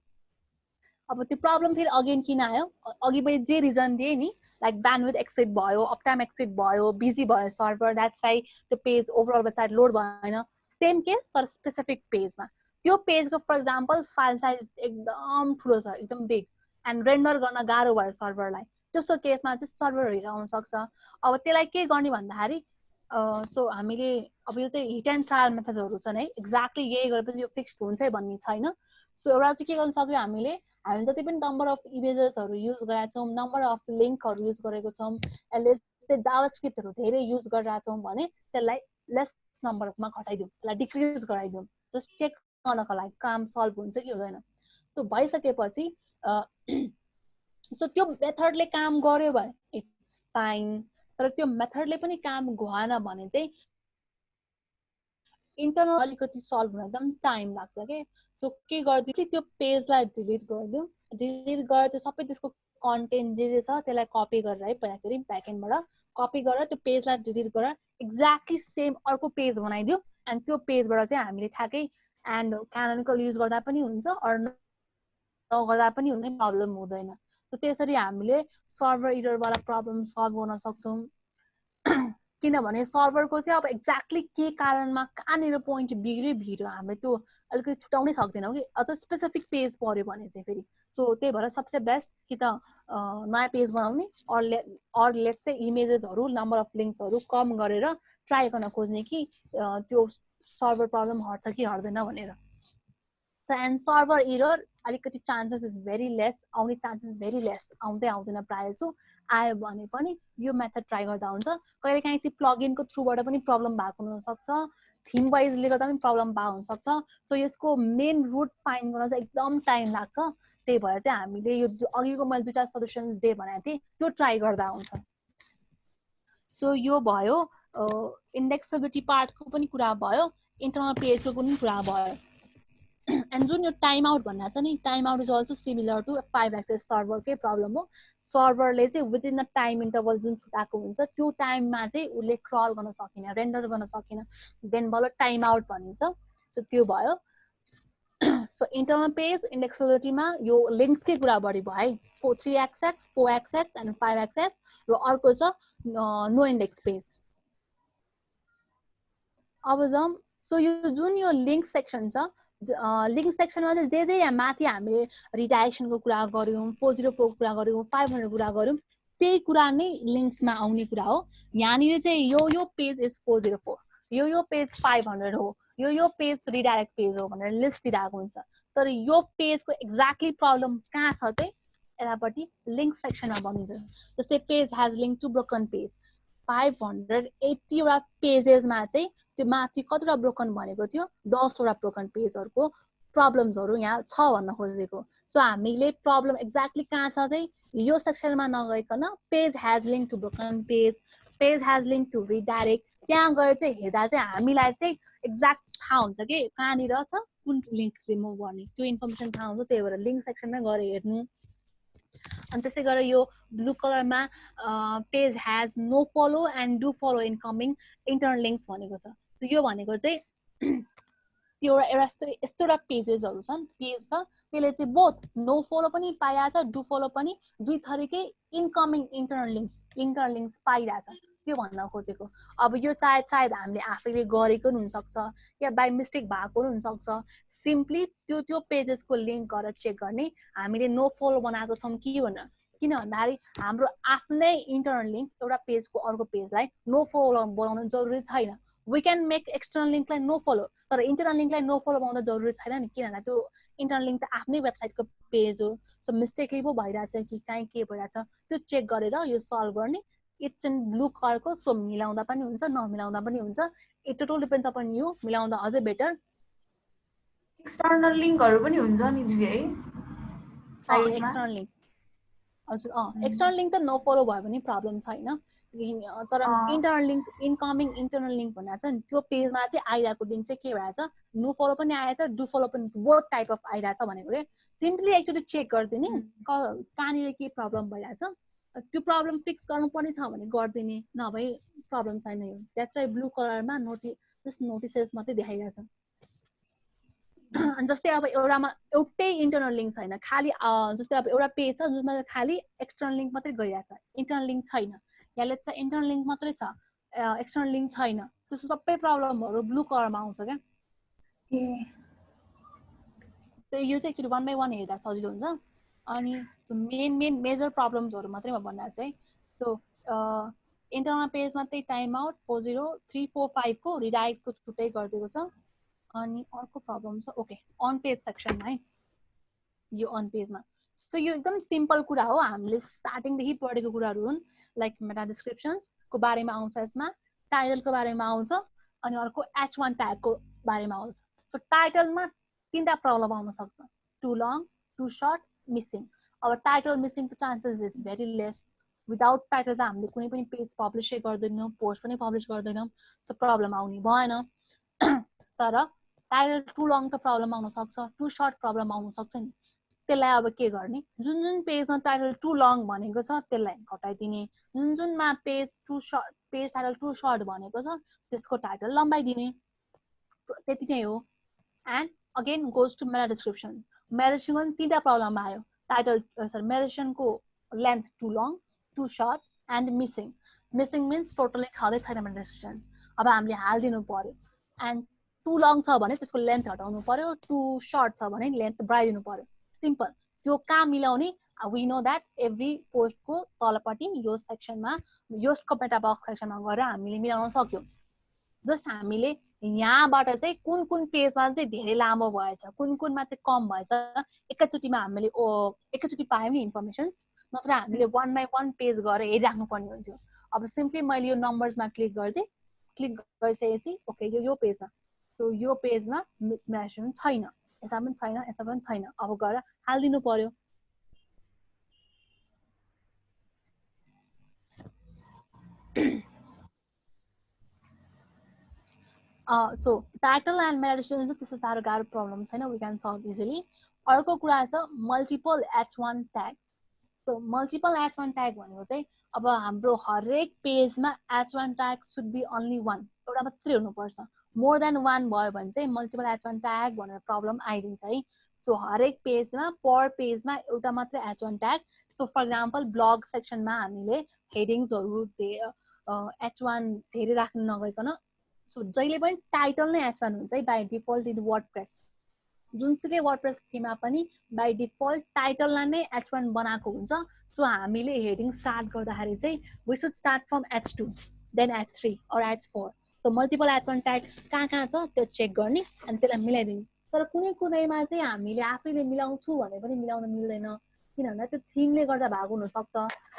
S1: अब त्यो प्रब्लम फेरि अगेन किन आयो, अघि मैले जे रिजन दिएँ नि, लाइक ब्यान्डविथ एक्सिड भयो, अप टाइम एक्सिड भयो, बिजी भयो सर्भर, द्याट्स वाइ त्यो पेज ओभरअल वेबसाइट लोड भएन। सेम केस तर स्पेसिफिक पेजमा, त्यो पेजको फर इक्जाम्पल फाइल साइज एकदम ठुलो छ, एकदम बिग एन्ड रेन्डर गर्न गाह्रो भयो सर्भरलाई, त्यस्तो केसमा चाहिँ सर्भर हिट आउन सक्छ। अब त्यसलाई के गर्ने भन्दाखेरि सो हामीले अब यो चाहिँ हिट एन्ड ट्रायल मेथडहरू छन् है, एक्ज्याक्टली यही गरेपछि यो फिक्स्ड हुन्छ भन्ने छैन। सो एउटा चाहिँ के गर्न सक्यो, हामीले जति पनि नम्बर अफ इमेजेसहरू युज गरेका छौँ, नम्बर अफ लिङ्कहरू युज गरेको छौँ, लेट्स चाहिँ जावास्क्रिप्टहरू धेरै युज गरिरहेछौँ भने त्यसलाई लेस नम्बरमा घटाइदिउँ, त्यसलाई डिक्रिज गराइदिउँ, जस्ट चेक गर्नको लागि काम सल्भ हुन्छ कि हुँदैन। सो भइसकेपछि सो त्यो मेथडले काम गर्यो भने इट्स फाइन, तर त्यो मेथडले पनि काम भएन भने चाहिँ इन्टरनल अलिकति सल्भ हुन एकदम टाइम लाग्छ के। सो के गरिदियो, त्यो पेजलाई डिलिट गरिदिउँ, डिलिट गरेर त्यो सबै त्यसको कन्टेन्ट जे छ त्यसलाई कपी गरेर है पहिला फेरि ब्याकएन्डबाट कपी गरेर त्यो पेजलाई डिलिट गरेर एक्ज्याक्टली सेम अर्को पेज बनाइदियो एन्ड त्यो पेजबाट चाहिँ हामीले ठ्याक्कै एन्ड क्यानोनिकल युज गर्दा पनि हुन्छ अर नगर्दा पनि हुने, प्रब्लम हुँदैन। सो त्यसरी हामीले सर्भर इररवाला प्रब्लम सल्भ गर्न सक्छौँ। किनभने सर्भरको चाहिँ अब एक्ज्याक्टली के कारणमा कहाँनिर पोइन्ट बिग्रियो हामीले त्यो अलिकति छुटाउनै सक्दैनौँ कि अझ स्पेसिफिक पेज पऱ्यो भने चाहिँ फेरि। सो त्यही भएर सबसे बेस्ट कि त नयाँ पेज बनाउने अर लेट्स चाहिँ इमेजेसहरू नम्बर अफ लिङ्क्सहरू कम गरेर ट्राई गर्न खोज्ने कि त्यो सर्भर प्रब्लम हट्छ कि हट्दैन भनेर। एन्ड सर्भर इरर अलिकति चान्सेस इज भेरी लेस, आउने चान्सेस भेरी लेस, आउँदैन प्रायः जसो। आयो भने पनि यो मेथड ट्राई गर्दा हुन्छ। कहिलेकाहीँ त्यो प्लगइनको थ्रुबाट पनि प्रब्लम भएको हुनसक्छ, थिम वाइजले गर्दा पनि प्रब्लम भएको हुनसक्छ। सो यसको मेन रुट फाइन्ड गर्न चाहिँ एकदम टाइम लाग्छ। त्यही भएर चाहिँ हामीले यो अघिको मैले दुईवटा सल्युसन जे भनेको थिएँ त्यो ट्राई गर्दा हुन्छ। सो यो भयो इन्डेक्सेबिलिटी पार्टको पनि कुरा भयो, इन्टरनल पेजको पनि कुरा भयो। एन्ड जुन यो टाइम आउट भन्ने छ नि, time out is also similar to 5 access सर्भरकै प्रब्लम हो। सर्भरले चाहिँ विदिन द टाइम इन्टरभल जुन छुटाएको हुन्छ त्यो टाइममा चाहिँ उसले क्रल गर्न सकिन, रेन्डर गर्न सकिन, देन बल्ल टाइम आउट भनिन्छ। सो त्यो भयो। सो इन्टरनल पेज इन्डेक्सेबिलिटीमा यो लिङ्क्सकै कुरा बढी भयो है, 3xx 4xx एन्ड 5xx, र अर्को छ नो इन्डेक्स पेज। अब जाउँ, सो यो जुन यो लिङ्क सेक्सन छ, लिङ्क सेक्सनमा चाहिँ जे यहाँ माथि हामीले रिडाइरेक्सनको कुरा गऱ्यौँ, 404 को कुरा गऱ्यौँ, 500 कुरा गऱ्यौँ, त्यही कुरा नै लिङ्क्समा आउने कुरा हो। यहाँनिर चाहिँ यो पेज इज 404, यो पेज 500 हो, यो पेज रिडाइरेक्ट पेज हो भनेर लिस्ट दिइरहेको हुन्छ। तर यो पेजको एक्ज्याक्टली प्रब्लम कहाँ छ चाहिँ यतापट्टि लिङ्क सेक्सनमा बनिन्छ। जस्तै page has link to broken page, 580 वटा पेजेसमा चाहिँ त्यो माथि कतिवटा ब्रोकन भनेको थियो, 10 वटा ब्रोकन पेजहरूको प्रब्लम्सहरू यहाँ छ भन्न खोजेको। सो हामीले प्रब्लम एक्ज्याक्टली कहाँ छ चाहिँ यो सेक्सनमा नगइकन page has link to broken page, page has link to redirect, त्यहाँ गएर चाहिँ हेर्दा चाहिँ हामीलाई चाहिँ एक्ज्याक्ट थाहा हुन्छ कि कहाँनिर छ कुन लिङ्क रिमुभ गर्ने, त्यो इन्फर्मेसन थाहा हुन्छ। त्यही भएर लिङ्क सेक्सनमा गएर हेर्नु। अनि त्यसै गरेर यो ब्लू कलरमा page has no follow and do follow incoming internal links भनेको छ। यो भनेको चाहिँ त्यो एउटा यस्तो एउटा पेजेसहरू छन्, पेज छ त्यसले चाहिँ बोथ नो फलो पनि पाइरहेछ, डु फलो पनि, दुई थरीकै इन्कमिङ इन्टरनल लिङ्क्स पाइरहेछ, त्यो भन्न खोजेको। अब यो सायद हामीले आफैले गरेको पनि हुनसक्छ या बाई मिस्टेक भएको पनि हुनसक्छ। सिम्पली त्यो पेजेसको लिङ्क गरेर चेक गर्ने हामीले नो फलो बनाएको छौँ कि भनेर। किन भन्दाखेरि हाम्रो आफ्नै इन्टरनल लिङ्क एउटा पेजको अर्को पेजलाई नो फलो बनाउनु जरुरी छैन। वी क्यान मेक एक्सटर्नल लिङ्कलाई नो फलो, तर इन्टरनल लिङ्कलाई नो फलो बनाउनु जरुरी छैन नि, किनभने त्यो इन्टरनल लिङ्क त आफ्नै वेबसाइटको पेज हो। सो मिस्टेकली पो भइरहेछ कि काहीँ के भइरहेछ त्यो चेक गरेर यो सल्भ गर्ने। इट्स इन ब्लू कलरको, सो मिलाउँदा पनि हुन्छ नमिलाउँदा पनि हुन्छ, it total depends upon you, मिलाउँदा अझै बेटर।
S3: एक्सटर्नल लिङ्कहरू पनि हुन्छ नि दिदी है
S1: एक्सटर्नल लिङ्क, हजुर एक्सटर्नल लिङ्क त नो फलो भयो भने प्रब्लम छैन, तर internal link incoming internal link भनेको छ नि, त्यो पेजमा चाहिँ आइरहेको लिङ्क चाहिँ के भइरहेछ, नो फलो पनि आएछ, डु फलो पनि, बोथ टाइप अफ आइरहेछ भनेको क्या। सिम्पली एकचोटि चेक गरिदिने कहाँनिर के प्रब्लम भइरहेछ, त्यो प्रब्लम फिक्स गर्नुपर्ने छ भने गरिदिने, नभए प्रब्लम छैन। यो द्याट्स वाइ ब्लू कलरमा नोटिसेस मात्रै देखाइरहेछ। जस्तै अब एउटामा एउटै इन्टरनल लिङ्क छैन, खालि जस्तै अब एउटा पेज छ जसमा खालि एक्सटर्नल लिङ्क मात्रै गइरहेछ, इन्टरनल लिङ्क छैन, यहाँ लेख्छ इन्टरनल लिङ्क मात्रै छ, एक्सटर्नल लिङ्क छैन, त्यस्तो सबै प्रब्लमहरू ब्लू कलरमा आउँछ क्या। त्यो यो चाहिँ एक्चुली 1 बाई 1 हेर्दा सजिलो हुन्छ। अनि मेन मेजर प्रब्लम्सहरू मात्रै म भन्दा चाहिँ, सो इन्टरनल पेजमा चाहिँ टाइम आउट 40345 को रिडाइरेक्टको छुट्टै गरिदिएको छ। अनि अर्को प्रब्लम छ ओके अन पेज सेक्सनमा है, यो अन पेजमा। सो यो एकदम सिम्पल कुरा हो, हामीले स्टार्टिङदेखि पढेको कुराहरू हुन्। लाइक मेटा डिस्क्रिप्सन्स को बारेमा आउँछ, यसमा टाइटलको बारेमा आउँछ, अनि अर्को H1 ट्यागको बारेमा आउँछ। सो टाइटलमा तीनटा प्रब्लम आउन सक्छ, too long, too short, missing. अब टाइटल मिसिङको chances is very less. Without title त हामीले कुनै पनि पेज पब्लिसै गर्दैनौँ, पोस्ट पनि पब्लिस गर्दैनौँ, सो प्रब्लम आउने भएन। तर टाइटल टु लङ त प्रब्लम आउन सक्छ, टु सर्ट प्रब्लम आउन सक्छ नि। त्यसलाई अब के गर्ने, जुन जुन पेजमा टाइटल टु लङ भनेको छ त्यसलाई घटाइदिने, जुन जुनमा पेज टाइटल टु सर्ट भनेको छ त्यसको टाइटल लम्बाइदिने, त्यति नै हो। And again goes to meta description. Meta description तीनटा प्रब्लम आयो, टाइटल मेटा डिस्क्रिप्सनको length too long, too short and missing. Missing means totally छँदै छैन मेटा डिस्क्रिप्सन, अब हामीले हालिदिनु पर्यो। एन्ड टु लङ छ भने त्यसको लेन्थ घटाउनु पर्यो, टु सर्ट छ भने लेन्थ बढाइदिनु पर्यो, सिम्पल। त्यो कहाँ मिलाउने, वी नो द्याट एभ्री पोस्टको तलपट्टि यो सेक्सनमा, योस्टको मेटा बक्स सेक्सनमा गएर हामीले मिलाउन सक्यौँ। जस्ट हामीले यहाँबाट चाहिँ कुन कुन पेजमा चाहिँ धेरै लामो भएछ, कुन कुनमा चाहिँ कम भएछ, एकैचोटिमा हामीले एकैचोटि पायौँ नि इन्फर्मेसन, नत्र हामीले वान बाई वान पेज गएर हेरिराख्नु पर्ने हुन्थ्यो। अब सिम्पली मैले यो नम्बर्समा क्लिक गरिदिएँ, क्लिक गरिसकेपछि ओके यो पेजमा, सो यो पेजमा मेन्सन छैन, यसमा पनि छैन, यसमा पनि छैन, अब गएर हालिदिनु पर्यो। So title and Meta description चाहिँ त्यस्तो साह्रो गाह्रो प्रब्लम छैन, वी क्यान सल्भ इजिली। अर्को कुरा छ multiple H1 tag. So multiple H1 tag भनेको चाहिँ अब हाम्रो हरेक पेजमा H1 tag should be only one, एउटा मात्रै हुनुपर्छ। मोर देन वान भयो भने चाहिँ मल्टिपल H1 ट्याग भनेर प्रब्लम आइदिन्छ है। सो हरेक पेजमा पर पेजमा एउटा मात्रै H1 tag. So for example blog सेक्सनमा हामीले हेडिङ्सहरू H1 धेरै राख्नु नगइकन, सो जहिले पनि टाइटल नै H1 हुन्छ है बाई डिफल्ट इन वर्डप्रेस। जुनसुकै वर्डप्रेस थीममा पनि बाई डिफल्ट टाइटललाई नै H1 बनाएको हुन्छ। सो हामीले हेडिङ स्टार्ट गर्दाखेरि चाहिँ we should start from H2 then H3 or H4। So multiple H1 tag कहाँ कहाँ छ त्यो चेक गर्ने अनि त्यसलाई मिलाइदिने। तर कुनै कुनैमा चाहिँ हामीले आफैले मिलाउँछु भने पनि मिलाउन मिल्दैन, किन भन्दा त्यो थिमले गर्दा भएको हुनसक्छ।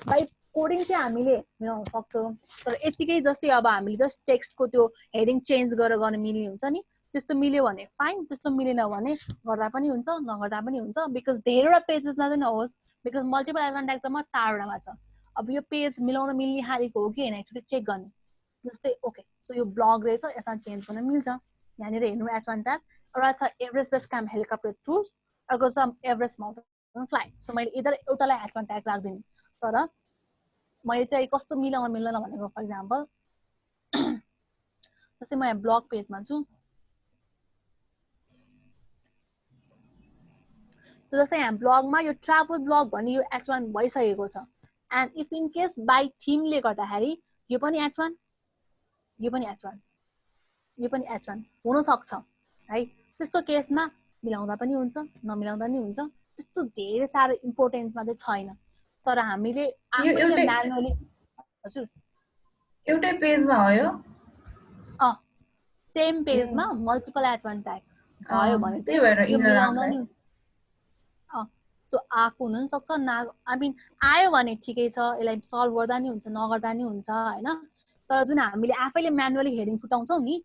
S1: बाई कोडिङ चाहिँ हामीले मिलाउन सक्छौँ, तर यतिकै जस्तै अब हामीले जस्ट टेक्स्टको त्यो हेडिङ चेन्ज गरेर गर्न मिल्ने हुन्छ नि, त्यस्तो मिल्यो भने फाइन, त्यस्तो मिलेन भने गर्दा पनि हुन्छ, नगर्दा पनि हुन्छ। बिकज धेरैवटा पेजेसमा चाहिँ नहोस्, बिकज मल्टिपल H1 ट्याग त म 4वटामा छ। अब यो पेज मिलाउन मिल्ने खालको हो कि होइन एकचोटि चेक गर्ने। जस्तै ओके सो यो ब्लग रहेछ, यसमा चेन्ज गर्न मिल्छ, यहाँनिर हेर्नु H1 ट्याग। एउटा छ Everest base camp helicopter tour, अर्को छ एभरेस्ट माउन्टेन फ्लाइट। सो मैले इधर एउटालाई H1 ट्याग राख्दिनँ, तर मैले चाहिँ कस्तो मिलाउन मिल्दैन भनेको फर इक्जाम्पल जस्तै म यहाँ ब्लग पेजमा छु, जस्तै यहाँ ब्लगमा यो ट्राभल ब्लग भन्ने यो H1 भइसकेको छ। And if in case by थिमले गर्दाखेरि यो पनि H1, यो पनि H1, यो पनि H1 हुनसक्छ है। त्यस्तो केसमा मिलाउँदा पनि हुन्छ, नमिलाउँदा नि हुन्छ, त्यस्तो धेरै साह्रो इम्पोर्टेन्समा चाहिँ छैन। तर हामीले आफैले म्यानुअली, हजुर
S3: एउटै पेजमा हो यो,
S1: सेम पेजमा मल्टिपल H1 ट्याग भयो भने
S3: त्यही भएर
S1: चाहिँ यो मिलाउँदा नि त्यो आएको हुनसक्छ, आई मिन आयो भने ठिकै छ, यसलाई सल्भ गर्दा नि हुन्छ, नगर्दा नि हुन्छ होइन। तर जुन हामीले आफैले म्यानुअली हेडिङ फुटाउँछौँ नि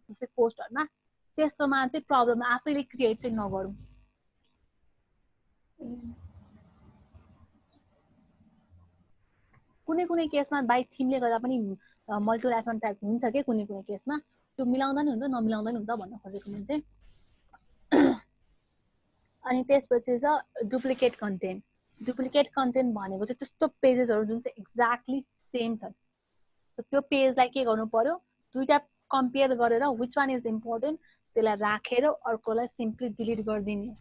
S1: पोस्टहरूमा, त्यस्तोमा चाहिँ प्रब्लम आफैले क्रिएट चाहिँ नगरौँ। कुनै कुनै केसमा बाई थिमले गर्दा पनि मल्टिपल H1 ट्याग हुन्छ कि कुनै कुनै केसमा, त्यो मिलाउँदा नि हुन्छ, नमिलाउँदा नि हुन्छ भन्न खोजेको मैले चाहिँ। अनि त्यसपछि छ डुप्लिकेट कन्टेन्ट। डुप्लिकेट कन्टेन्ट भनेको चाहिँ त्यस्तो पेजेसहरू जुन चाहिँ एक्ज्याक्टली सेम छन्, त्यो पेजलाई के गर्नु पर्यो, दुईटा कम्पेयर गरेर विच वान इज इम्पोर्टेन्ट त्यसलाई राखेर अर्कोलाई सिम्पली डिलिट गरिदिने,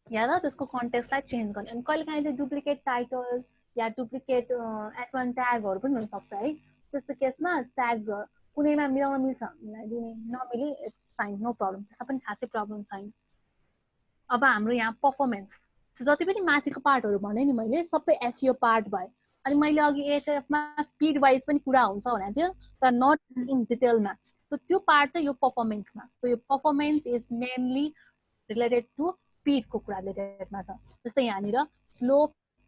S1: या त त्यसको कन्टेक्स्टलाई चेन्ज गर्ने। अनि कहिले काहीँ चाहिँ डुप्लिकेट टाइटल या डुप्लिकेट H1 ट्यागहरू पनि हुनसक्छ है। त्यस्तो केसमा ट्याग कुनैमा मिलाउन मिल्छ मिलाइदिने, नमिले इट्स फाइन, नो प्रब्लम, त्यसमा पनि खासै प्रब्लम छैन। अब हाम्रो यहाँ पर्फर्मेन्स, जति पनि माथिको पार्टहरू भने नि मैले सबै SEO पार्ट भयो। अनि मैले अघि HFमा स्पिड वाइज पनि कुरा हुन्छ भनेको थियो, तर नट इन डिटेलमा। त्यो पार्ट चाहिँ यो पर्फर्मेन्समा। सो यो performance is mainly related to स्पिडको कुरा रिलेटेडमा छ। जस्तै यहाँनिर slow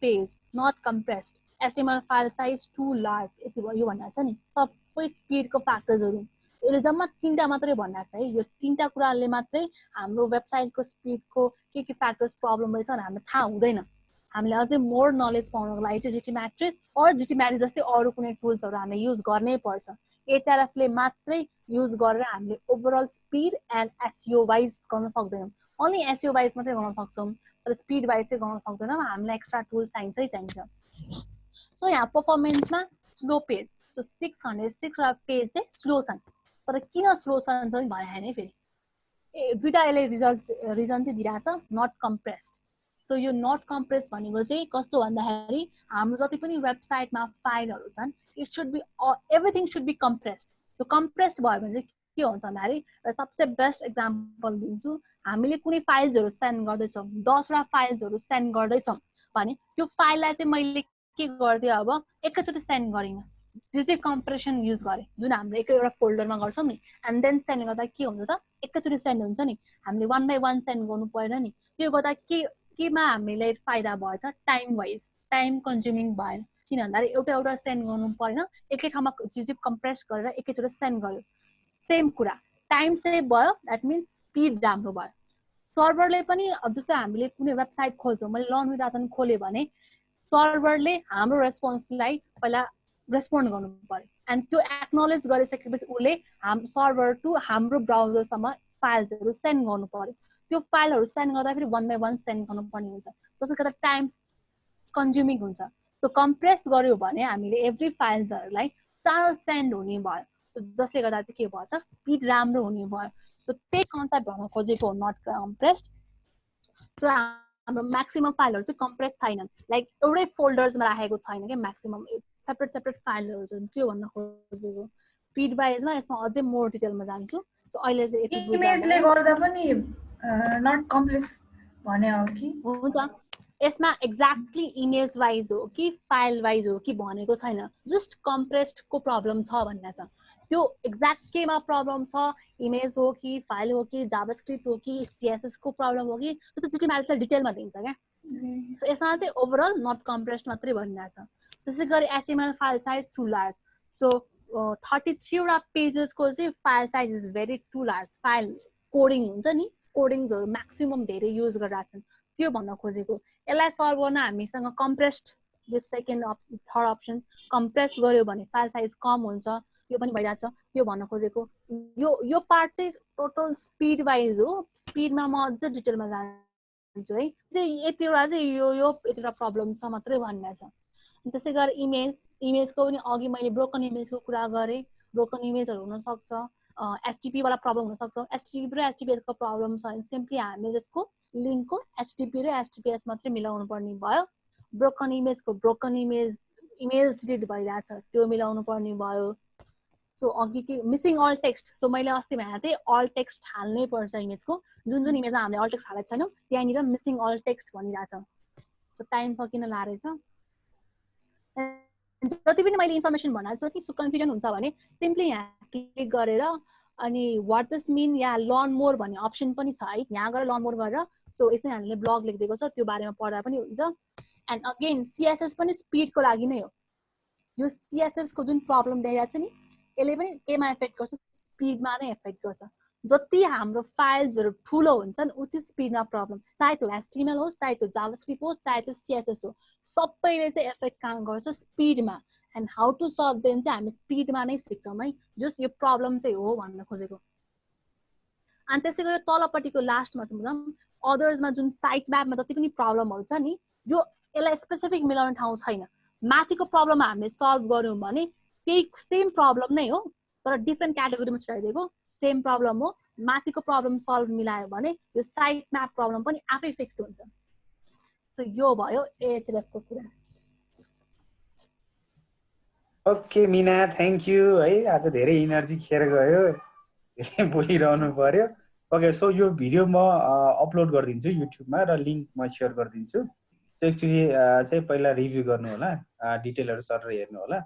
S1: page, not compressed, HTML file size too large, यति भयो यो भन्नु छ नि। सबै स्पिडको फ्याक्टर्सहरू यसले जम्मा 3टा मात्रै भन्नु छ है। यो 3टा कुराले मात्रै हाम्रो वेबसाइटको स्पिडको के फ्याक्टर्स प्रब्लम रहेछ भनेर हामीलाई थाहा हुँदैन। हामीले अझै मोर नलेज पाउनको लागि चाहिँ GTmetrix अर GTmetrix जस्तै अरू कुनै टुल्सहरू हामीले युज गर्नै पर्छ। Ahrefs ले मात्रै युज गरेर हामीले overall speed and SEO wise गर्न सक्दैनौँ। ओन्ली SEO वाइज मात्रै गर्न सक्छौँ, तर स्पिड वाइज चाहिँ गर्न सक्दैनौँ। हामीलाई एक्स्ट्रा टुल चाहिन्छ। सो यहाँ पर्फर्मेन्समा स्लो पेज, सो 606 पेज चाहिँ स्लो छन्। तर किन स्लो छन् चाहिँ भने नि फेरि दुईटा यसले रिजन चाहिँ दिइरहेको छ, नट कम्प्रेस्ड। सो यो नट कम्प्रेस भनेको चाहिँ कस्तो भन्दाखेरि हाम्रो जति पनि वेबसाइटमा फाइलहरू छन्, it should be everything should be compressed. So compressed भयो भने चाहिँ के हुन्छ भन्दाखेरि, सबसे बेस्ट एक्जाम्पल दिन्छु। हामीले कुनै फाइल्सहरू सेन्ड गर्दैछौँ, 10वटा फाइल्सहरू सेन्ड गर्दैछौँ भने त्यो फाइललाई चाहिँ मैले के गर्दै अब एकैचोटि सेन्ड गरिनँ, जो चाहिँ कम्प्रेसन युज गरेँ, जुन हामीले एउटा फोल्डरमा गर्छौँ नि, एन्ड देन सेन्ड गर्दा के हुन्छ त एकैचोटि सेन्ड हुन्छ नि। हामीले 1 by 1 सेन्ड गर्नु परेन नि। त्यो गर्दा केमा हामीलाई फाइदा भयो त, टाइम वाइज टाइम कन्ज्युमिङ भएन। किन भन्दाखेरि एउटा सेन्ड गर्नु परेन, एकै ठाउँमा चाहिँ कम्प्रेस गरेर एकैचोटि सेन्ड गर्यो। सेम कुरा टाइम सेभ भयो, द्याट मिन्स स्पिड राम्रो भयो। सर्भरले पनि जस्तै हामीले कुनै वेबसाइट खोल्छौँ, मैले लर्न विथ आसन खोलेँ भने सर्भरले हाम्रो रेस्पोन्सलाई पहिला रेस्पोन्ड गर्नु पर्यो, एन्ड त्यो एक्नोलेज गरिसकेपछि उसले सर्भर टु हाम्रो ब्राउजरसम्म फाइल्सहरू सेन्ड गर्नु पर्यो। त्यो फाइलहरू सेन्ड गर्दा फेरि 1 by 1 सेन्ड गर्नुपर्ने हुन्छ, त्यसले गर्दा टाइम कन्ज्युमिङ हुन्छ। सो कम्प्रेस गर्यो भने हामीले एभ्री फाइल्सहरूलाई चाँडो सेन्ड हुने भयो, जसले गर्दा चाहिँ के भयो त स्पिड राम्रो हुने भयो। सो त्यही कन्सेप्ट भन्न खोजेको हो नट कम्प्रेस्ड। सो हाम्रो म्याक्सिमम फाइलहरू चाहिँ कम्प्रेस छैनन्, लाइक एउटै फोल्डर्समा राखेको छैन क्या, म्याक्सिमम सेपरेट फाइलहरू छन्, त्यो भन्न खोजेको। स्पिड वाइजमा यसमा अझै मोर डिटेलमा जान्छु। सो अहिले चाहिँ यति
S3: इमेजले गर्दा पनि नट कम्प्रेस भने हो कि
S1: हुन्छ। यसमा एक्ज्याक्टली इमेज वाइज हो कि फाइल वाइज हो कि भनेको छैन, जस्ट कम्प्रेस्डको प्रब्लम छ भन्ने छ। त्यो एक्ज्याक्ट केमा प्रब्लम छ, इमेज हो कि फाइल हो कि जाभास्क्रिप्ट हो कि CSS को प्रब्लम हो कि, त्यो त GTmetrix डिटेलमा दिन्छ क्या। सो यसमा चाहिँ ओभरअल नट कम्प्रेस्ड मात्रै भनिरहेको छ। त्यसै गरी HTML file size too large, so 33वटा पेजेसको चाहिँ file size is very too large. File coding हुन्छ नि, कोडिङ्सहरू म्याक्सिमम धेरै युज गरिरहेको छन्, त्यो भन्न खोजेको। यसलाई सल्भ गर्न हामीसँग कम्प्रेस्ड, जो सेकेन्ड थर्ड अप्सन कम्प्रेस गर्यो भने फाइल साइज कम हुन्छ, यो पनि भइरहेको छ, त्यो भन्न खोजेको। यो पार्ट चाहिँ टोटल स्पिड वाइज हो। स्पिडमा म अझ डिटेलमा जान्छु है। यतिवटा चाहिँ यो यतिवटा प्रब्लम छ मात्रै भन्ने छ। त्यसै गरी इमेजको पनि अघि मैले ब्रोकन इमेजको कुरा गरेँ। ब्रोकन इमेजहरू हुनसक्छ, HTTP वाला प्रब्लम हुनसक्छ। HTTP र HTTPS को प्रब्लम छ भने सिम्पली हामीले त्यसको लिङ्कको HTTP र HTTPS मात्रै मिलाउनु पर्ने भयो। ब्रोकन इमेजको ब्रोकन इमेज डिलिट भइरहेछ, त्यो मिलाउनु पर्ने भयो। सो अघि के मिसिङ अल टेक्स्ट, सो मैले अस्ति भनेको थिएँ अल टेक्स्ट हाल्नै पर्छ इमेजको। जुन इमेजमा हामीले अल टेक्स्ट हालेको छैनौँ त्यहाँनिर मिसिङ अल टेक्स्ट भनिरहेछ। सो टाइम सकिन लागेछ। जति पनि मैले इन्फर्मेसन भनेको छु कि कन्फ्युजन हुन्छ भने सिम्पली यहाँ क्लिक गरेर अनि वाट डज मिन या लर्न मोर भन्ने अप्सन पनि छ है, यहाँ गएर लर्न मोर गरेर सो यसै हामीले ब्लग लेखिदिएको छ, त्यो बारेमा पढ्दा पनि हुन्छ। एन्ड अगेन CSS पनि स्पिडको लागि नै हो। यो CSS को जुन प्रब्लम देखाइरहेको छ नि, यसले पनि केमा एफेक्ट गर्छ, स्पिडमा नै एफेक्ट गर्छ। जति हाम्रो फाइल्सहरू ठुलो हुन्छन् उति स्पिडमा प्रब्लम, चाहे त्यो HTML होस्, चाहे त्यो जाभास्क्रिप्ट होस्, चाहे त्यो CSS हो, सबैले चाहिँ एफेक्ट काम गर्छ स्पिडमा। And how to solve them चाहिँ हामी स्पिडमा नै सिक्छौँ है, जस यो प्रब्लम चाहिँ हो भन्न खोजेको। अनि त्यसै गरी तलपट्टिको लास्टमा चाहिँ अदर्समा जुन साइट म्यापमा जति पनि प्रब्लमहरू छ नि, जो यसलाई स्पेसिफिक मिलाउने ठाउँ छैन। माथिको प्रब्लम हामीले सल्भ गऱ्यौँ भने त्यही सेम प्रब्लम नै हो, तर डिफ्रेन्ट क्याटेगोरीमा छुट्याइदिएको सेम प्रब्लम हो। माथिको प्रब्लम सल्भ मिलायो भने यो साइट म्याप प्रब्लम पनि आफै फिक्स हुन्छ। सो यो भयो Ahrefs को कुरा।
S2: ओके मिना, थ्याङ्क यू है। आज धेरै इनर्जी खेर गयो, धेरै बोलिरहनु पर्यो। ओके, सो यो भिडियो म अपलोड गरिदिन्छु युट्युबमा र लिङ्क म सेयर गरिदिन्छु। सो एक्चुली चाहिँ पहिला रिभ्यू गर्नु होला, डिटेलहरू सर हेर्नु होला,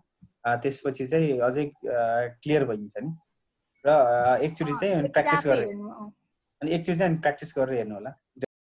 S2: त्यसपछि चाहिँ अझै क्लियर भइन्छ नि। र एकचोटि चाहिँ प्र्याक्टिस गरेर, अनि एकचोटि चाहिँ प्र्याक्टिस गरेर हेर्नु होला।